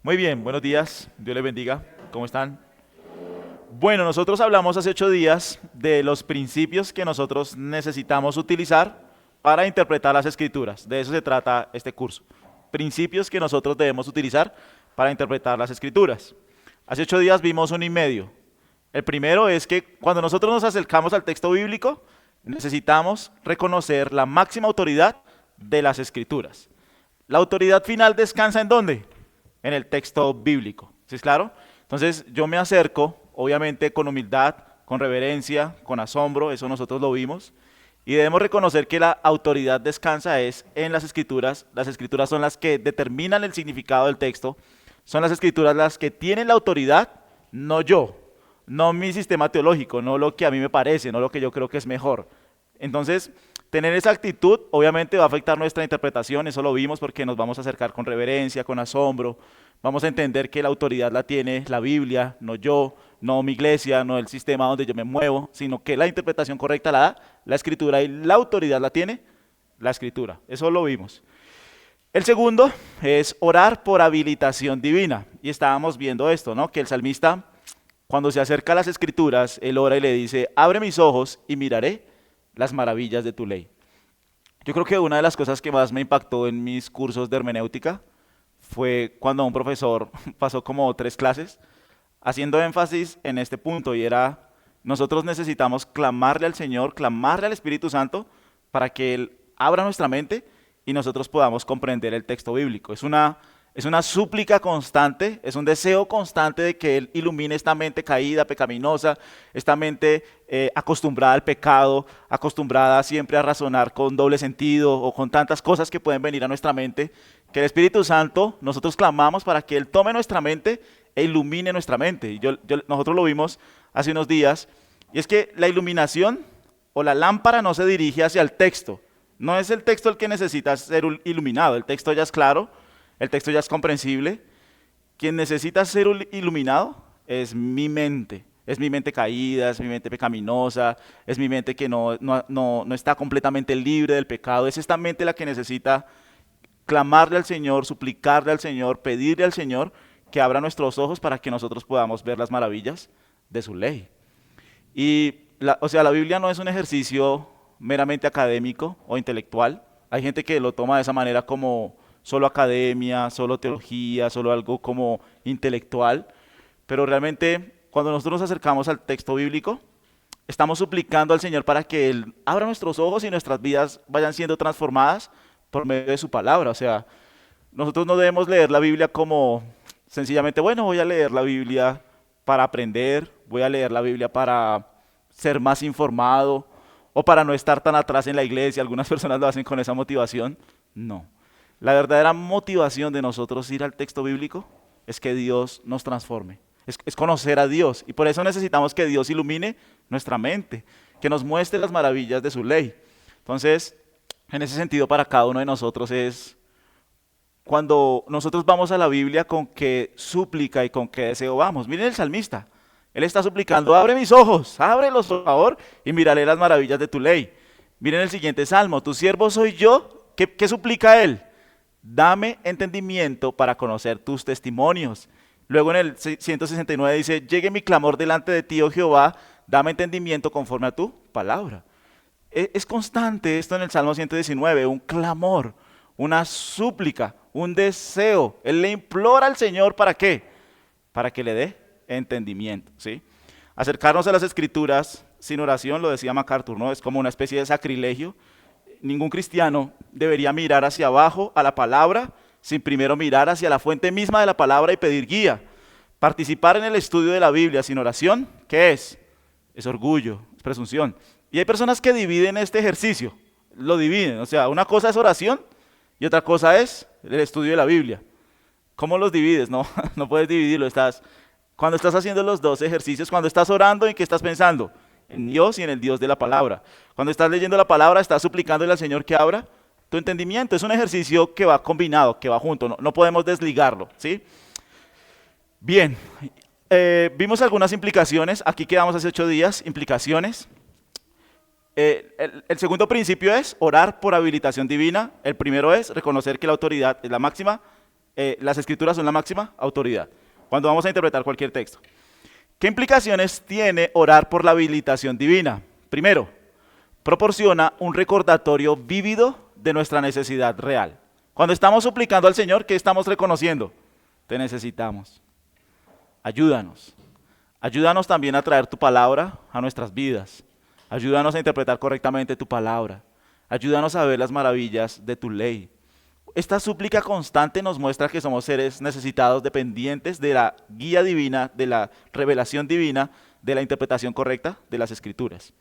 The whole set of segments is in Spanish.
Muy bien, buenos días, Dios les bendiga, ¿cómo están? Bueno, nosotros hablamos hace 8 días de los principios que nosotros necesitamos utilizar para interpretar las escrituras. De eso se trata este curso. Principios que nosotros debemos utilizar para interpretar las escrituras. Hace 8 días vimos uno y medio. El primero es que cuando nosotros nos acercamos al texto bíblico, necesitamos reconocer la máxima autoridad de las escrituras. La autoridad final descansa ¿en dónde? En el texto bíblico. ¿Sí es claro? Entonces yo me acerco, obviamente con humildad, con reverencia, con asombro, eso nosotros lo vimos, y debemos reconocer que la autoridad descansa es en las escrituras son las que determinan el significado del texto, son las escrituras las que tienen la autoridad, no yo, no mi sistema teológico, no lo que a mí me parece, no lo que yo creo que es mejor. Entonces, tener esa actitud obviamente va a afectar nuestra interpretación, eso lo vimos porque nos vamos a acercar con reverencia, con asombro, vamos a entender que la autoridad la tiene la Biblia, no yo, no mi iglesia, no el sistema donde yo me muevo, sino que la interpretación correcta la da la escritura y la autoridad la tiene la escritura, eso lo vimos. El segundo es orar por habilitación divina, y estábamos viendo esto, ¿no? Que el salmista, cuando se acerca a las escrituras, él ora y le dice, abre mis ojos y miraré las maravillas de tu ley. Yo creo que una de las cosas que más me impactó en mis cursos de hermenéutica fue cuando un profesor pasó como 3 clases haciendo énfasis en este punto y era, nosotros necesitamos clamarle al Señor, clamarle al Espíritu Santo para que Él abra nuestra mente y nosotros podamos comprender el texto bíblico. Es una súplica constante, es un deseo constante de que Él ilumine esta mente caída, pecaminosa, esta mente acostumbrada al pecado, acostumbrada siempre a razonar con doble sentido o con tantas cosas que pueden venir a nuestra mente, que el Espíritu Santo, nosotros clamamos para que Él tome nuestra mente e ilumine nuestra mente. Y nosotros lo vimos hace unos días, y es que la iluminación o la lámpara no se dirige hacia el texto, no es el texto el que necesita ser iluminado, el texto ya es claro, el texto ya es comprensible. Quien necesita ser iluminado es mi mente caída, es mi mente pecaminosa, es mi mente que no está completamente libre del pecado, es esta mente la que necesita clamarle al Señor, suplicarle al Señor, pedirle al Señor que abra nuestros ojos para que nosotros podamos ver las maravillas de su ley. Y la Biblia no es un ejercicio meramente académico o intelectual. Hay gente que lo toma de esa manera como solo academia, solo teología, solo algo como intelectual. Pero realmente cuando nosotros nos acercamos al texto bíblico, estamos suplicando al Señor para que Él abra nuestros ojos y nuestras vidas vayan siendo transformadas por medio de su palabra. O sea, nosotros no debemos leer la Biblia como sencillamente, bueno, voy a leer la Biblia para aprender, voy a leer la Biblia para ser más informado o para no estar tan atrás en la iglesia. Algunas personas lo hacen con esa motivación. No. La verdadera motivación de nosotros ir al texto bíblico es que Dios nos transforme, es conocer a Dios. Y por eso necesitamos que Dios ilumine nuestra mente, que nos muestre las maravillas de su ley. Entonces, en ese sentido, para cada uno de nosotros es cuando nosotros vamos a la Biblia con qué súplica y con qué deseo vamos. Miren el salmista, él está suplicando, abre mis ojos, ábrelos por favor y miraré las maravillas de tu ley. Miren el siguiente salmo, tu siervo soy yo, ¿qué suplica él? Dame entendimiento para conocer tus testimonios. Luego en el 169 dice, llegue mi clamor delante de ti, oh Jehová, dame entendimiento conforme a tu palabra. Es constante esto en el Salmo 119, un clamor, una súplica, un deseo. Él le implora al Señor, ¿para qué? Para que le dé entendimiento, ¿sí? Acercarnos a las Escrituras sin oración, lo decía MacArthur, ¿no? Es como una especie de sacrilegio. Ningún cristiano debería mirar hacia abajo a la palabra sin primero mirar hacia la fuente misma de la palabra y pedir guía. Participar en el estudio de la Biblia sin oración, ¿qué es? Es orgullo, es presunción. Y hay personas que dividen este ejercicio, lo dividen. O sea, una cosa es oración y otra cosa es el estudio de la Biblia. ¿Cómo los divides? No, no puedes dividirlo. Cuando estás haciendo los dos ejercicios, cuando estás orando, ¿en qué estás pensando? En Dios y en el Dios de la palabra. Cuando estás leyendo la palabra, estás suplicándole al Señor que abra tu entendimiento. Es un ejercicio que va combinado, que va junto, no podemos desligarlo, ¿sí? Bien, vimos algunas implicaciones, aquí quedamos hace 8 días, implicaciones. El segundo principio es orar por habilitación divina. El primero es reconocer que la autoridad es la máxima las escrituras son la máxima autoridad cuando vamos a interpretar cualquier texto. ¿Qué implicaciones tiene orar por la habilitación divina? Primero, proporciona un recordatorio vívido de nuestra necesidad real. Cuando estamos suplicando al Señor, ¿qué estamos reconociendo? Te necesitamos. Ayúdanos. Ayúdanos también a traer tu palabra a nuestras vidas. Ayúdanos a interpretar correctamente tu palabra. Ayúdanos a ver las maravillas de tu ley. Esta súplica constante nos muestra que somos seres necesitados, dependientes de la guía divina, de la revelación divina, de la interpretación correcta de las Escrituras.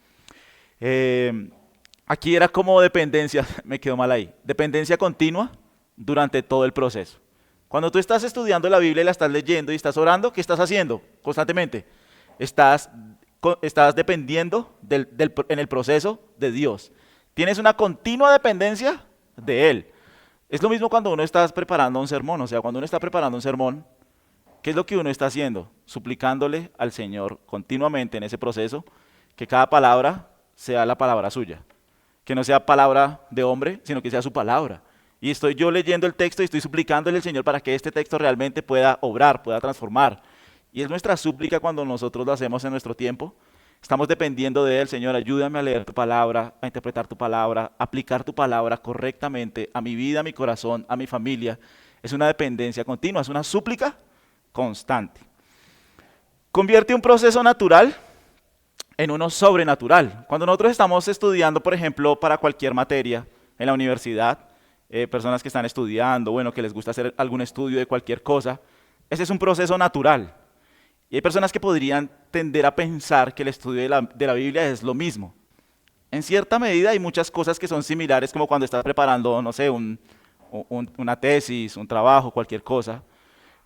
Aquí era como dependencia, me quedó mal ahí, dependencia continua durante todo el proceso. Cuando tú estás estudiando la Biblia y la estás leyendo y estás orando, ¿qué estás haciendo constantemente? Estás dependiendo en el proceso de Dios. Tienes una continua dependencia de Él. Es lo mismo cuando uno está preparando un sermón, o sea, cuando uno está preparando un sermón, ¿qué es lo que uno está haciendo? Suplicándole al Señor continuamente en ese proceso que cada palabra sea la palabra suya, que no sea palabra de hombre, sino que sea su palabra. Y estoy yo leyendo el texto y estoy suplicándole al Señor para que este texto realmente pueda obrar, pueda transformar. Y es nuestra súplica cuando nosotros lo hacemos en nuestro tiempo. Estamos dependiendo de Él. Señor, ayúdame a leer tu palabra, a interpretar tu palabra, a aplicar tu palabra correctamente a mi vida, a mi corazón, a mi familia. Es una dependencia continua, es una súplica constante. Convierte un proceso natural en uno sobrenatural. Cuando nosotros estamos estudiando, por ejemplo, para cualquier materia en la universidad, personas que están estudiando, bueno, que les gusta hacer algún estudio de cualquier cosa, ese es un proceso natural. Y hay personas que podrían tender a pensar que el estudio de la Biblia es lo mismo. En cierta medida hay muchas cosas que son similares, como cuando estás preparando, no sé, una tesis, un trabajo, cualquier cosa.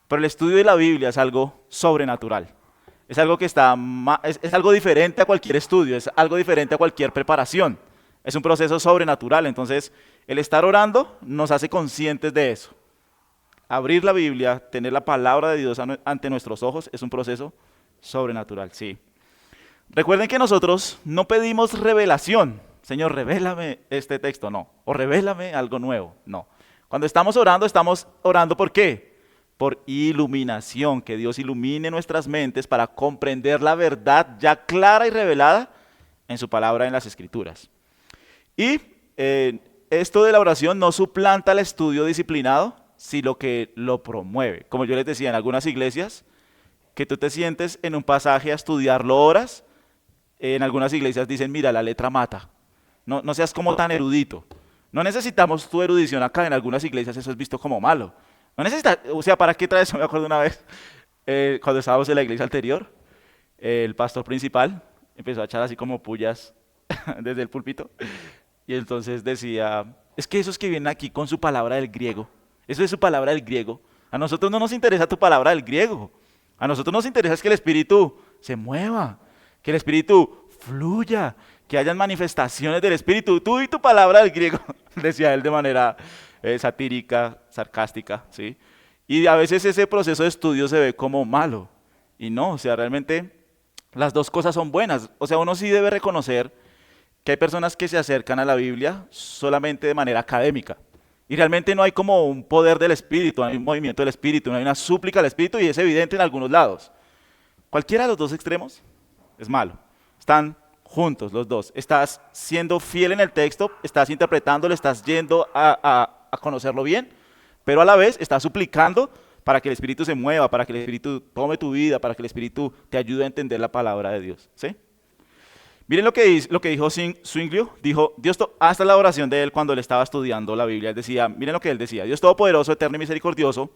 Pero el estudio de la Biblia es algo sobrenatural. Es algo que es algo diferente a cualquier estudio, es algo diferente a cualquier preparación. Es un proceso sobrenatural. Entonces, el estar orando nos hace conscientes de eso. Abrir la Biblia, tener la palabra de Dios ante nuestros ojos, es un proceso sobrenatural, sí. Recuerden que nosotros no pedimos revelación. Señor, revélame este texto, no. O revélame algo nuevo, no. Cuando estamos orando ¿por qué? Por iluminación, que Dios ilumine nuestras mentes para comprender la verdad ya clara y revelada en su palabra en las Escrituras. Y esto de la oración no suplanta el estudio disciplinado, sino que lo promueve. Como yo les decía, en algunas iglesias, que tú te sientes en un pasaje a estudiarlo horas, en algunas iglesias dicen, mira, la letra mata. No seas como tan erudito. No necesitamos tu erudición acá, en algunas iglesias eso es visto como malo. No necesitas, o sea, ¿para qué traes eso? Me acuerdo una vez, cuando estábamos en la iglesia anterior, el pastor principal empezó a echar así como pullas desde el púlpito, y entonces decía, es que esos que vienen aquí con su palabra del griego, eso es su palabra del griego. A nosotros no nos interesa tu palabra del griego. A nosotros nos interesa es que el Espíritu se mueva, que el Espíritu fluya, que hayan manifestaciones del Espíritu. Tú y tu palabra del griego, decía él de manera satírica, sarcástica, ¿sí? Y a veces ese proceso de estudio se ve como malo. Y no, o sea, realmente las dos cosas son buenas. O sea, uno sí debe reconocer que hay personas que se acercan a la Biblia solamente de manera académica. Y realmente no hay como un poder del Espíritu, no hay un movimiento del Espíritu, no hay una súplica del Espíritu y es evidente en algunos lados. Cualquiera de los dos extremos es malo. Están juntos los dos. Estás siendo fiel en el texto, estás interpretándolo, estás yendo a conocerlo bien, pero a la vez estás suplicando para que el Espíritu se mueva, para que el Espíritu tome tu vida, para que el Espíritu te ayude a entender la palabra de Dios. ¿Sí? Miren lo que dijo Zwinglio. Dijo, hasta la oración de él cuando él estaba estudiando la Biblia. Él decía, miren lo que él decía, Dios Todopoderoso, Eterno y Misericordioso,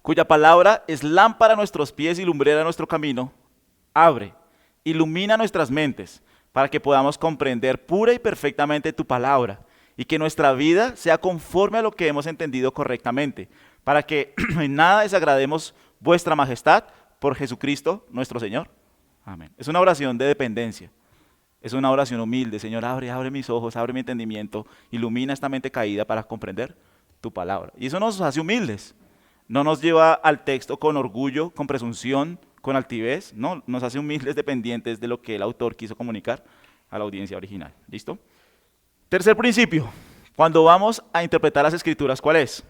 cuya palabra es lámpara a nuestros pies y lumbrera a nuestro camino, abre, ilumina nuestras mentes para que podamos comprender pura y perfectamente tu palabra y que nuestra vida sea conforme a lo que hemos entendido correctamente, para que en nada desagrademos vuestra majestad por Jesucristo nuestro Señor. Amén. Es una oración de dependencia. Es una oración humilde. Señor, abre mis ojos, abre mi entendimiento, ilumina esta mente caída para comprender tu palabra. Y eso nos hace humildes. No nos lleva al texto con orgullo, con presunción, con altivez. No, nos hace humildes dependientes de lo que el autor quiso comunicar a la audiencia original. ¿Listo? Tercer principio. Cuando vamos a interpretar las Escrituras, ¿cuál es?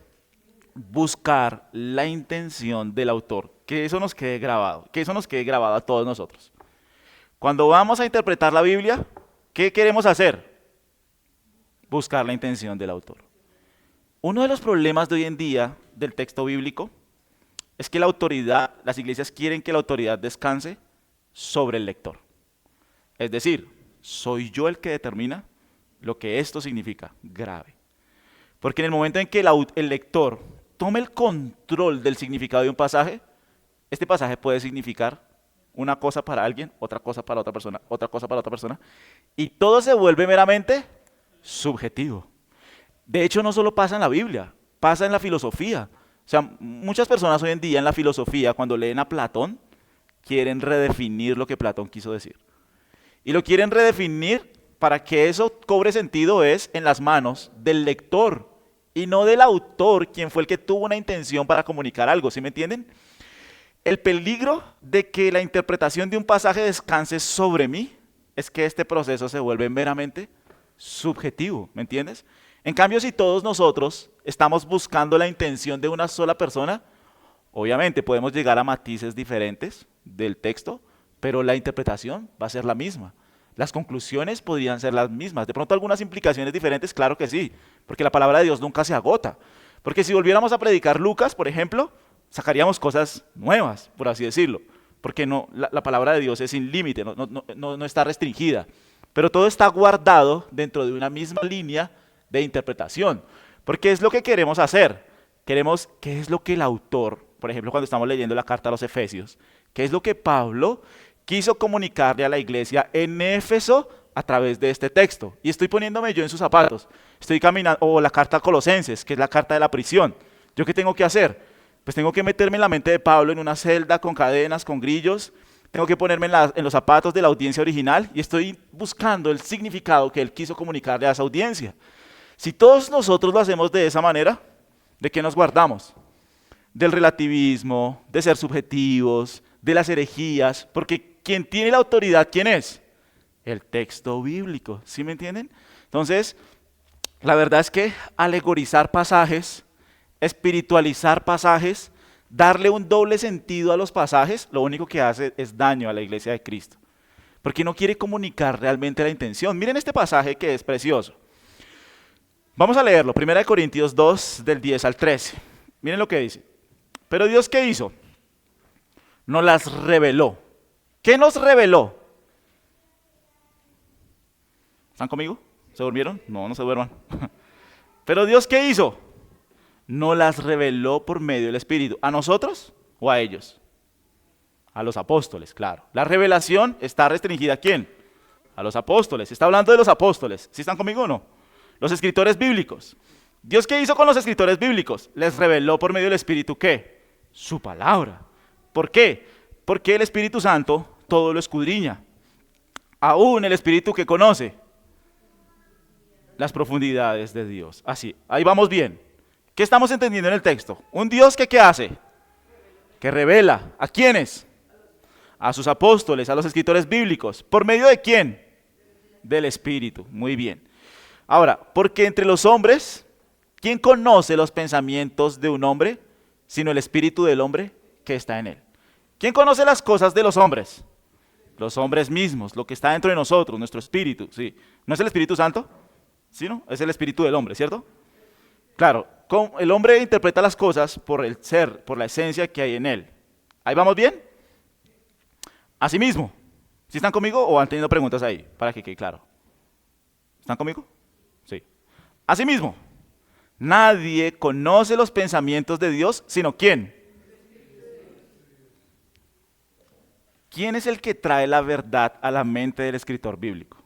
buscar la intención del autor, que eso nos quede grabado, que eso nos quede grabado a todos nosotros. Cuando vamos a interpretar la Biblia, ¿qué queremos hacer? Buscar la intención del autor. Uno de los problemas de hoy en día del texto bíblico es que la autoridad, las iglesias quieren que la autoridad descanse sobre el lector. Es decir, soy yo el que determina lo que esto significa, grave. Porque en el momento en que el lector tome el control del significado de un pasaje, este pasaje puede significar una cosa para alguien, otra cosa para otra persona, otra cosa para otra persona, y todo se vuelve meramente subjetivo. De hecho, no solo pasa en la Biblia, pasa en la filosofía. O sea, muchas personas hoy en día en la filosofía, cuando leen a Platón, quieren redefinir lo que Platón quiso decir. Y lo quieren redefinir para que eso cobre sentido es en las manos del lector y no del autor, quien fue el que tuvo una intención para comunicar algo, ¿sí me entienden? El peligro de que la interpretación de un pasaje descanse sobre mí es que este proceso se vuelve meramente subjetivo, ¿me entiendes? En cambio, si todos nosotros estamos buscando la intención de una sola persona, obviamente podemos llegar a matices diferentes del texto, pero la interpretación va a ser la misma. Las conclusiones podrían ser las mismas. De pronto algunas implicaciones diferentes, claro que sí, porque la palabra de Dios nunca se agota. Porque si volviéramos a predicar Lucas, por ejemplo, sacaríamos cosas nuevas, por así decirlo, porque no, la palabra de Dios es sin límite, no está restringida, pero todo está guardado dentro de una misma línea de interpretación, porque es lo que queremos hacer. Queremos, ¿qué es lo que el autor, por ejemplo, cuando estamos leyendo la carta a los Efesios, qué es lo que Pablo quiso comunicarle a la iglesia en Éfeso a través de este texto? Y estoy poniéndome yo en sus zapatos, estoy caminando, o la carta a Colosenses, que es la carta de la prisión. ¿Yo qué tengo que hacer? Pues tengo que meterme en la mente de Pablo en una celda con cadenas, con grillos, tengo que ponerme en los zapatos de la audiencia original y estoy buscando el significado que él quiso comunicarle a esa audiencia. Si todos nosotros lo hacemos de esa manera, ¿de qué nos guardamos? Del relativismo, de ser subjetivos, de las herejías, porque quien tiene la autoridad, ¿quién es? El texto bíblico, ¿sí me entienden? Entonces, la verdad es que alegorizar pasajes, espiritualizar pasajes, darle un doble sentido a los pasajes, lo único que hace es daño a la iglesia de Cristo, porque no quiere comunicar realmente la intención. Miren este pasaje que es precioso. Vamos a leerlo, 1 Corintios 2, del 10 al 13. Miren lo que dice. Pero Dios, ¿qué hizo? Nos las reveló. ¿Qué nos reveló? ¿Están conmigo? ¿Se durmieron? No, no se duerman. Pero Dios, ¿qué hizo? Nos las reveló por medio del Espíritu. ¿A nosotros o a ellos? A los apóstoles, claro. La revelación está restringida ¿a quién? A los apóstoles. Está hablando de los apóstoles. ¿Sí están conmigo o no? Los escritores bíblicos. ¿Dios qué hizo con los escritores bíblicos? Les reveló por medio del Espíritu ¿qué? Su palabra. ¿Por qué? Porque el Espíritu Santo todo lo escudriña. Aún el Espíritu que conoce las profundidades de Dios. Así, ahí vamos bien. ¿Qué estamos entendiendo en el texto? Un Dios que ¿qué hace? Que revela. ¿A quiénes? A sus apóstoles, a los escritores bíblicos. ¿Por medio de quién? Del Espíritu. Muy bien. Ahora, porque entre los hombres, ¿quién conoce los pensamientos de un hombre, sino el espíritu del hombre que está en él? ¿Quién conoce las cosas de los hombres? Los hombres mismos, lo que está dentro de nosotros, nuestro espíritu, ¿sí? ¿No es el Espíritu Santo? ¿Sí, no? Es el espíritu del hombre, ¿cierto? Claro, el hombre interpreta las cosas por el ser, por la esencia que hay en él. ¿Ahí vamos bien? Asimismo, ¿sí están conmigo o han tenido preguntas ahí? Para que quede claro. ¿Están conmigo? Sí. Asimismo, nadie conoce los pensamientos de Dios, sino ¿quién? ¿Quién es el que trae la verdad a la mente del escritor bíblico?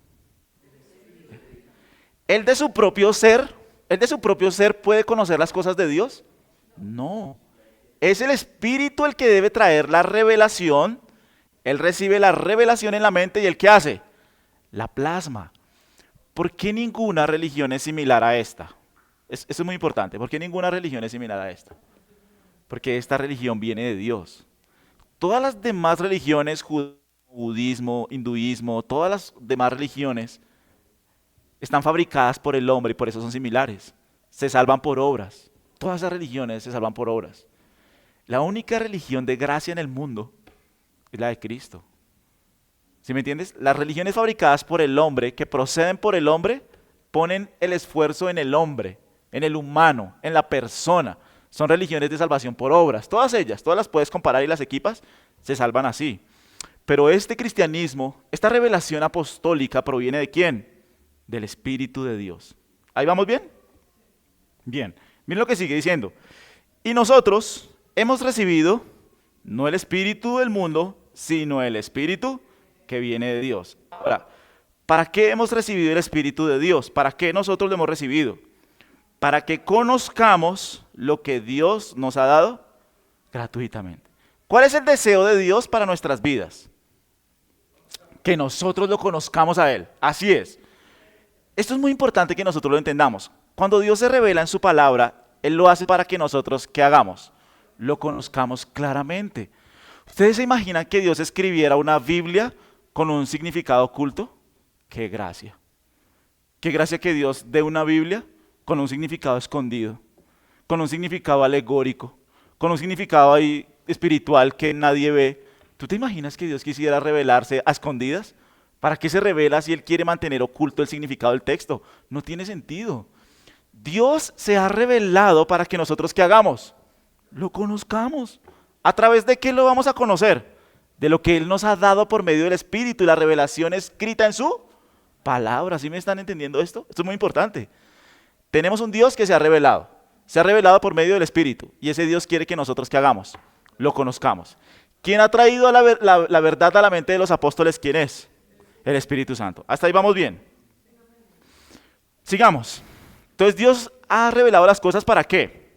¿Él de su propio ser puede conocer las cosas de Dios? No. Es el Espíritu el que debe traer la revelación. Él recibe la revelación en la mente y ¿el qué hace? La plasma. ¿Por qué ninguna religión es similar a esta? Eso es muy importante. ¿Por qué ninguna religión es similar a esta? Porque esta religión viene de Dios. Todas las demás religiones, budismo, hinduismo, todas las demás religiones están fabricadas por el hombre y por eso son similares. Se salvan por obras. Todas esas religiones se salvan por obras. La única religión de gracia en el mundo es la de Cristo. ¿Sí me entiendes? Las religiones fabricadas por el hombre, que proceden por el hombre, ponen el esfuerzo en el hombre, en el humano, en la persona. Son religiones de salvación por obras. Todas ellas, todas las puedes comparar y las equipas, se salvan así. Pero este cristianismo, esta revelación apostólica proviene ¿de quién? Del Espíritu de Dios. ¿Ahí vamos bien? Bien. Miren lo que sigue diciendo. Y nosotros hemos recibido no el espíritu del mundo, sino el Espíritu que viene de Dios. Ahora, ¿para qué hemos recibido el Espíritu de Dios? ¿Para qué nosotros lo hemos recibido? Para que conozcamos lo que Dios nos ha dado gratuitamente. ¿Cuál es el deseo de Dios para nuestras vidas? Que nosotros lo conozcamos a Él. Así es. Esto es muy importante que nosotros lo entendamos. Cuando Dios se revela en su palabra, Él lo hace para que nosotros, ¿qué hagamos? Lo conozcamos claramente. ¿Ustedes se imaginan que Dios escribiera una Biblia con un significado oculto? ¡Qué gracia! ¡Qué gracia que Dios dé una Biblia con un significado escondido, con un significado alegórico, con un significado ahí espiritual que nadie ve! ¿Tú te imaginas que Dios quisiera revelarse a escondidas? ¿Para qué se revela si Él quiere mantener oculto el significado del texto? No tiene sentido. Dios se ha revelado para que nosotros, ¿qué hagamos? Lo conozcamos. ¿A través de qué lo vamos a conocer? De lo que Él nos ha dado por medio del Espíritu y la revelación escrita en su palabra. ¿Sí me están entendiendo esto? Esto es muy importante. Tenemos un Dios que se ha revelado. Se ha revelado por medio del Espíritu. Y ese Dios quiere que nosotros, ¿qué hagamos? Lo conozcamos. ¿Quién ha traído la verdad a la mente de los apóstoles? ¿Quién es? El Espíritu Santo. Hasta ahí vamos bien. Sigamos. Entonces Dios ha revelado las cosas ¿para qué?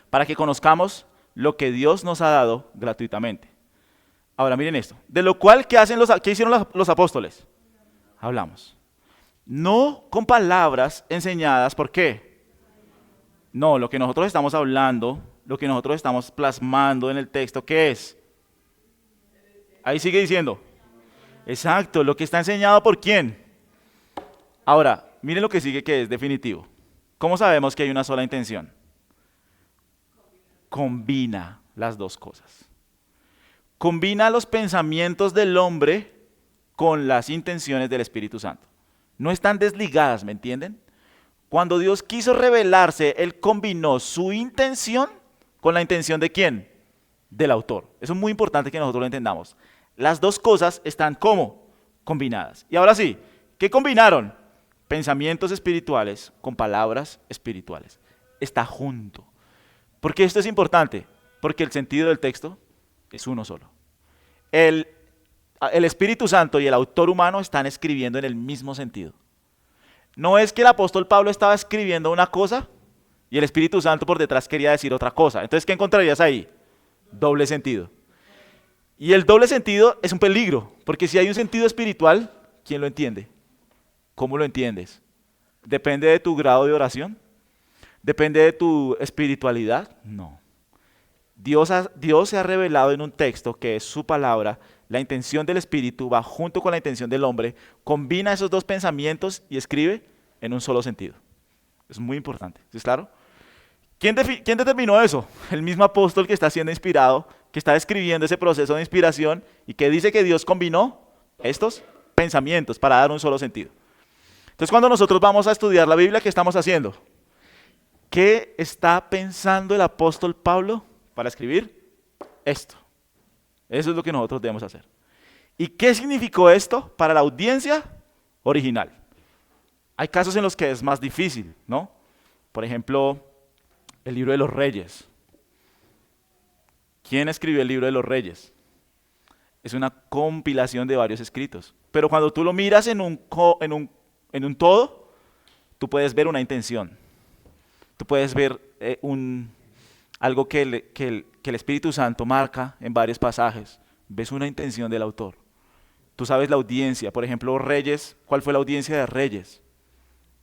Para que conozcamos lo que Dios nos ha dado gratuitamente. Ahora miren esto. De lo cual, ¿qué hicieron los apóstoles? Hablamos. No con palabras enseñadas, ¿por qué? No, lo que nosotros estamos hablando, lo que nosotros estamos plasmando en el texto, ¿qué es? Ahí sigue diciendo. Exacto, lo que está enseñado ¿por quién? Ahora, miren lo que sigue que es definitivo. ¿Cómo sabemos que hay una sola intención? Combina las dos cosas. Combina los pensamientos del hombre con las intenciones del Espíritu Santo. No están desligadas, ¿me entienden? Cuando Dios quiso revelarse, Él combinó su intención con la intención ¿de quién? Del autor. Eso es muy importante que nosotros lo entendamos. Las dos cosas están ¿cómo? Combinadas. Y ahora sí, ¿qué combinaron? Pensamientos espirituales con palabras espirituales. Está junto. ¿Por qué esto es importante? Porque el sentido del texto es uno solo. El Espíritu Santo y el autor humano están escribiendo en el mismo sentido. No es que el apóstol Pablo estaba escribiendo una cosa y el Espíritu Santo por detrás quería decir otra cosa. Entonces, ¿qué encontrarías ahí? Doble sentido. Y el doble sentido es un peligro, porque si hay un sentido espiritual, ¿quién lo entiende? ¿Cómo lo entiendes? ¿Depende de tu grado de oración? ¿Depende de tu espiritualidad? No. Dios se ha revelado en un texto que es su palabra. La intención del Espíritu va junto con la intención del hombre, combina esos dos pensamientos y escribe en un solo sentido. Es muy importante, ¿sí es claro? ¿Quién determinó eso? El mismo apóstol que está siendo inspirado, que está describiendo ese proceso de inspiración y que dice que Dios combinó estos pensamientos para dar un solo sentido. Entonces, cuando nosotros vamos a estudiar la Biblia, ¿qué estamos haciendo? ¿Qué está pensando el apóstol Pablo para escribir esto? Eso es lo que nosotros debemos hacer. ¿Y qué significó esto para la audiencia original? Hay casos en los que es más difícil, ¿no? Por ejemplo, el libro de los Reyes. ¿Quién escribió el libro de los Reyes? Es una compilación de varios escritos. Pero cuando tú lo miras en un todo, tú puedes ver una intención. Tú puedes ver algo que el Espíritu Santo marca en varios pasajes. Ves una intención del autor. Tú sabes la audiencia. Por ejemplo, Reyes. ¿Cuál fue la audiencia de Reyes?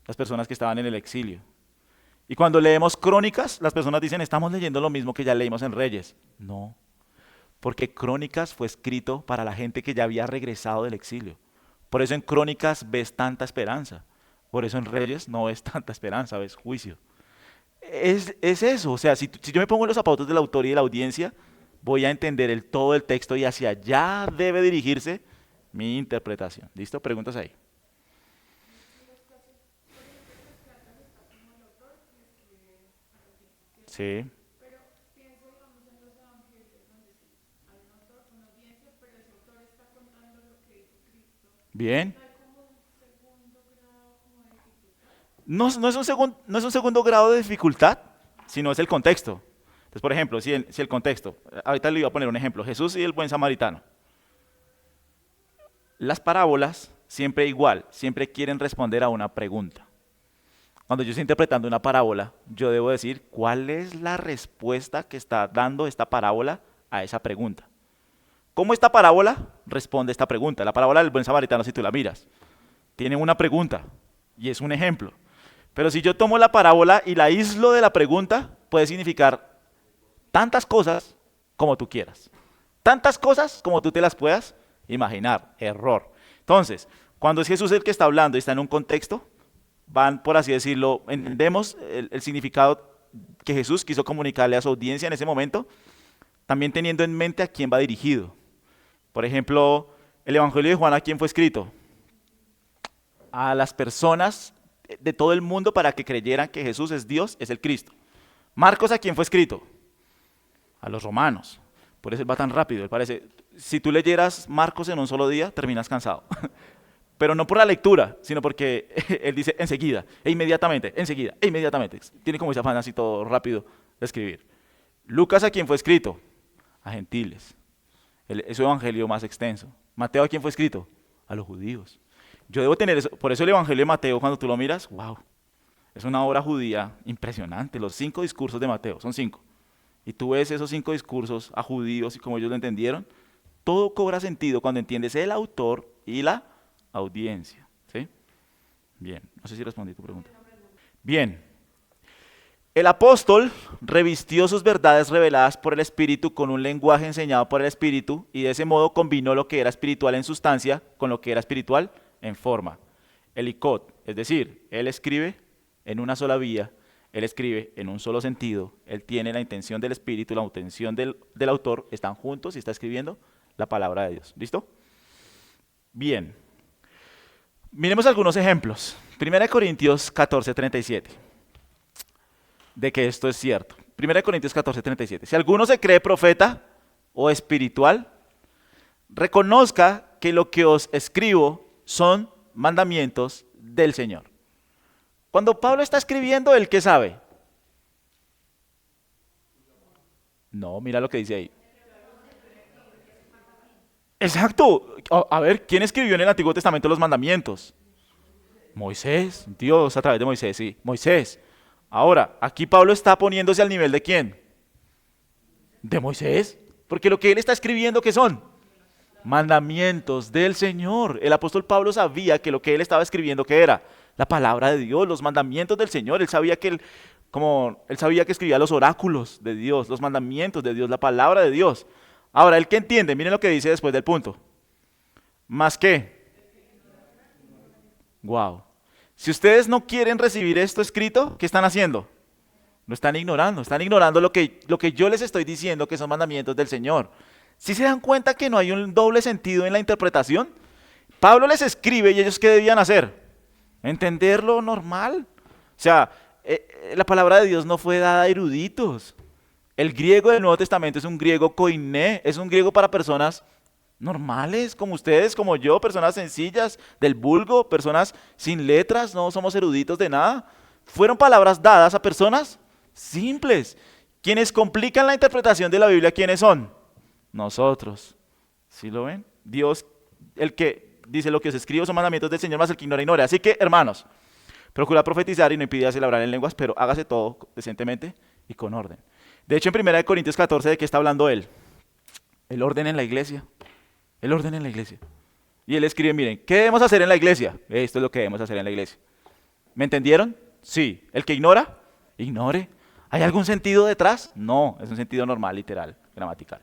Las personas que estaban en el exilio. Y cuando leemos Crónicas, las personas dicen, estamos leyendo lo mismo que ya leímos en Reyes. No, porque Crónicas fue escrito para la gente que ya había regresado del exilio. Por eso en Crónicas ves tanta esperanza. Por eso en Reyes no ves tanta esperanza, ves juicio. es eso. O sea, si yo me pongo en los zapatos del autor y de la audiencia, voy a entender todo el texto y hacia allá debe dirigirse mi interpretación. ¿Listo? Preguntas ahí. Sí. Bien. No es un segundo grado de dificultad, sino es el contexto. Entonces, por ejemplo, si el contexto, ahorita le iba a poner un ejemplo, Jesús y el buen samaritano. Las parábolas siempre igual, siempre quieren responder a una pregunta. Cuando yo estoy interpretando una parábola, yo debo decir cuál es la respuesta que está dando esta parábola a esa pregunta. ¿Cómo esta parábola responde esta pregunta? La parábola del buen samaritano, si tú la miras, tiene una pregunta y es un ejemplo. Pero si yo tomo la parábola y la aíslo de la pregunta, puede significar tantas cosas como tú quieras. Tantas cosas como tú te las puedas imaginar. Error. Entonces, cuando es Jesús el que está hablando y está en un contexto, van, por así decirlo, entendemos el significado que Jesús quiso comunicarle a su audiencia en ese momento, también teniendo en mente a quién va dirigido. Por ejemplo, el Evangelio de Juan, ¿a quién fue escrito? A las personas de todo el mundo para que creyeran que Jesús es Dios, es el Cristo. Marcos, ¿a quién fue escrito? A los romanos. Por eso va tan rápido. Parece, si tú leyeras Marcos en un solo día, terminas cansado. Pero no por la lectura, sino porque él dice enseguida, e inmediatamente, enseguida, e inmediatamente. Tiene como ese afán así todo rápido de escribir. Lucas, ¿a quién fue escrito? A gentiles. Es su evangelio más extenso. Mateo, ¿a quién fue escrito? A los judíos. Yo debo tener eso. Por eso el evangelio de Mateo, cuando tú lo miras, wow, es una obra judía impresionante. Los 5 discursos de Mateo, son 5. Y tú ves esos 5 discursos a judíos y como ellos lo entendieron, todo cobra sentido cuando entiendes el autor y la audiencia. ¿Sí? Bien, no sé si respondí tu pregunta. Bien, el apóstol revistió sus verdades reveladas por el Espíritu con un lenguaje enseñado por el Espíritu y de ese modo combinó lo que era espiritual en sustancia con lo que era espiritual en forma. El icot, es decir, él escribe en una sola vía, él escribe en un solo sentido, él tiene la intención del Espíritu, la intención del autor, están juntos y está escribiendo la palabra de Dios. ¿Listo? Bien. Miremos algunos ejemplos. 1 Corintios 14:37. De que esto es cierto. 1 Corintios 14:37. Si alguno se cree profeta o espiritual, reconozca que lo que os escribo son mandamientos del Señor. Cuando Pablo está escribiendo, ¿él qué sabe? No, mira lo que dice ahí. Exacto. A ver, ¿quién escribió en el Antiguo Testamento los mandamientos? Moisés, Dios a través de Moisés, sí, Moisés. Ahora, aquí Pablo está poniéndose al nivel de ¿quién? De Moisés, porque lo que él está escribiendo, ¿qué son? Mandamientos del Señor. El apóstol Pablo sabía que lo que él estaba escribiendo, ¿qué era? La palabra de Dios, los mandamientos del Señor. Él sabía que él sabía que escribía los oráculos de Dios, los mandamientos de Dios, la palabra de Dios. Ahora, ¿él qué entiende? Miren lo que dice después del punto. ¿Más qué? Wow. Si ustedes no quieren recibir esto escrito, ¿qué están haciendo? Lo están ignorando lo que yo les estoy diciendo que son mandamientos del Señor. ¿Sí se dan cuenta que no hay un doble sentido en la interpretación? Pablo les escribe y ellos ¿qué debían hacer? Entenderlo normal. O sea, la palabra de Dios no fue dada a eruditos. El griego del Nuevo Testamento es un griego koiné, es un griego para personas normales, como ustedes, como yo, personas sencillas, del vulgo, personas sin letras, no somos eruditos de nada. Fueron palabras dadas a personas simples. Quienes complican la interpretación de la Biblia, ¿quiénes son? Nosotros. ¿Sí lo ven? Dios, el que dice lo que os escribo son mandamientos del Señor, más el que ignora, ignore. Así que, hermanos, procura profetizar y no impidas celebrar en lenguas, pero hágase todo decentemente y con orden. De hecho, en 1 Corintios 14, ¿de qué está hablando él? El orden en la iglesia. El orden en la iglesia. Y él escribe, miren, ¿qué debemos hacer en la iglesia? Esto es lo que debemos hacer en la iglesia. ¿Me entendieron? Sí. ¿El que ignora? Ignore. ¿Hay algún sentido detrás? No, es un sentido normal, literal, gramatical.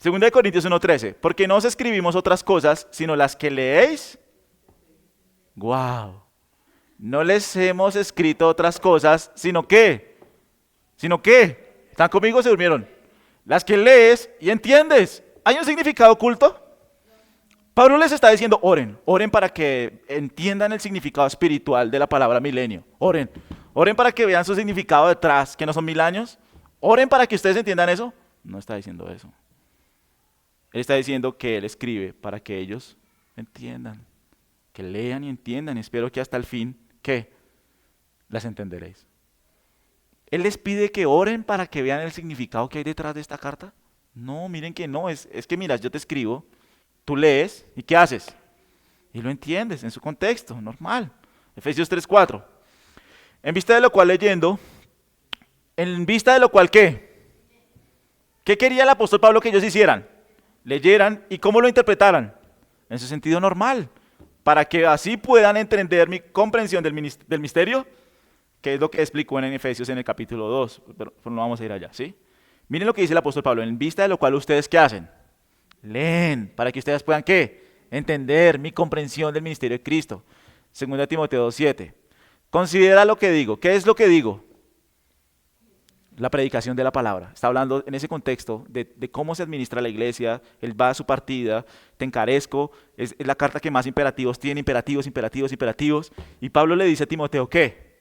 2 Corintios 1:13. Porque no os escribimos otras cosas, sino las que leéis. ¡Guau! No les hemos escrito otras cosas, sino que, ¿están conmigo o se durmieron? Las que lees y entiendes. ¿Hay un significado oculto? Pablo les está diciendo, oren para que entiendan el significado espiritual de la palabra milenio. Oren para que vean su significado detrás, que no son 1000 años. Oren para que ustedes entiendan eso. No está diciendo eso. Él está diciendo que él escribe para que ellos entiendan, que lean y entiendan. Y espero que hasta el fin, ¿qué? Las entenderéis. Él les pide que oren para que vean el significado que hay detrás de esta carta. No, miren que no, es que mira, yo te escribo, tú lees y ¿qué haces? Y lo entiendes en su contexto, normal. Efesios 3:4. En vista de lo cual leyendo, en vista de lo cual ¿qué? ¿Qué quería el apóstol Pablo que ellos hicieran? Leyeran y cómo lo interpretaran. En su sentido normal, para que así puedan entender mi comprensión del misterio, que es lo que explicó en Efesios en el capítulo 2, pero no vamos a ir allá, ¿sí? Miren lo que dice el apóstol Pablo, en vista de lo cual ustedes ¿qué hacen? Leen, para que ustedes puedan ¿qué? Entender mi comprensión del ministerio de Cristo. 2 Timoteo 2:7. Considera lo que digo. ¿Qué es lo que digo? La predicación de la palabra. Está hablando en ese contexto de cómo se administra la iglesia. Él va a su partida, te encarezco, es la carta que más imperativos tiene, imperativos. Y Pablo le dice a Timoteo, ¿qué?